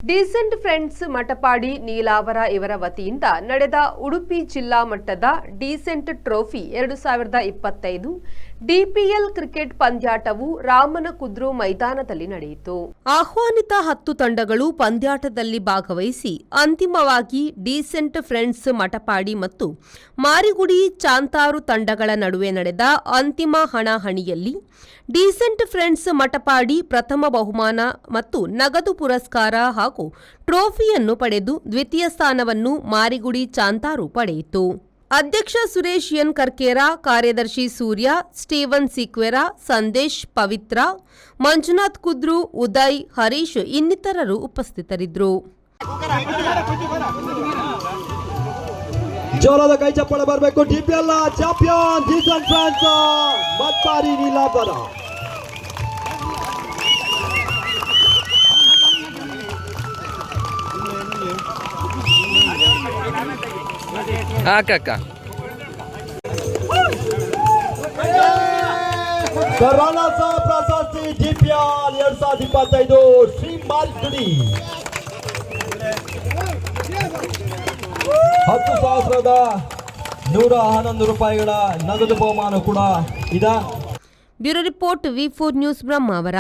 Decent friends Matapadi Neelavara ಇವರ ವತಿಯಿಂದ ನಡೆದ ಉಡುಪಿ ಜಿಲ್ಲಾ ಮಟ್ಟದ ಡೀಸೆಂಟ್ ಟ್ರೋಫಿ 2025 ಡಿಪಿಎಲ್ ಕ್ರಿಕೆಟ್ ಪಂದ್ಯಾಟವು ರಾಮನಕುದ್ರು ಮೈದಾನದಲ್ಲಿ ನಡೆಯಿತು. ಆಹ್ವಾನಿತ 10 ತಂಡಗಳು ಪಂದ್ಯಾಟದಲ್ಲಿ ಭಾಗವಹಿಸಿ ಅಂತಿಮವಾಗಿ ಡೀಸೆಂಟ್ ಫ್ರೆಂಡ್ಸ್ ಮಟಪಾಡಿ ಮತ್ತು ಮಾರಿಗುಡಿ ಚಾಂತಾರು ತಂಡಗಳ ನಡುವೆ ನಡೆದ ಅಂತಿಮ ಹಣಾಹಣಿಯಲ್ಲಿ ಡೀಸೆಂಟ್ ಫ್ರೆಂಡ್ಸ್ ಮಟಪಾಡಿ ಪ್ರಥಮ ಬಹುಮಾನ ಮತ್ತು ನಗದು ಪುರಸ್ಕಾರ ಹಾಗೂ ಟ್ರೋಫಿಯನ್ನು ಪಡೆದು ದ್ವಿತೀಯ ಸ್ಥಾನವನ್ನು ಮಾರಿಗುಡಿ ಚಾಂತಾರು ಪಡೆಯಿತು. ಅಧ್ಯಕ್ಷ ಸುರೇಶ್ ಎನ್ ಕರ್ಕೇರ, ಕಾರ್ಯದರ್ಶಿ ಸೂರ್ಯ, ಸ್ಟೀವನ್ ಸಿಕ್ವೆರಾ, ಸಂದೇಶ್, ಪವಿತ್ರ, ಮಂಜುನಾಥ್ ಕುದ್ರು, ಉದಯ್, ಹರೀಶ್ ಇನ್ನಿತರರು ಉಪಸ್ಥಿತರಿದ್ದರು. ಜೋರಾದ ಕೈ ಚಪ್ಪಾಳೆ ಬರಬೇಕು. DPL champion decent friends Matapadi Nilavara. Karnataka ಪ್ರಶಸ್ತಿ ಡಿಪಿಎಲ್ 2025 ಶ್ರೀ ಮಾರಿಗುಡಿ 10,111 ರೂಪಾಯಿಗಳ ನಗದು ಬಹುಮಾನ ಕೂಡ ಇದೆ. Bureau report V4 news Brahmavar.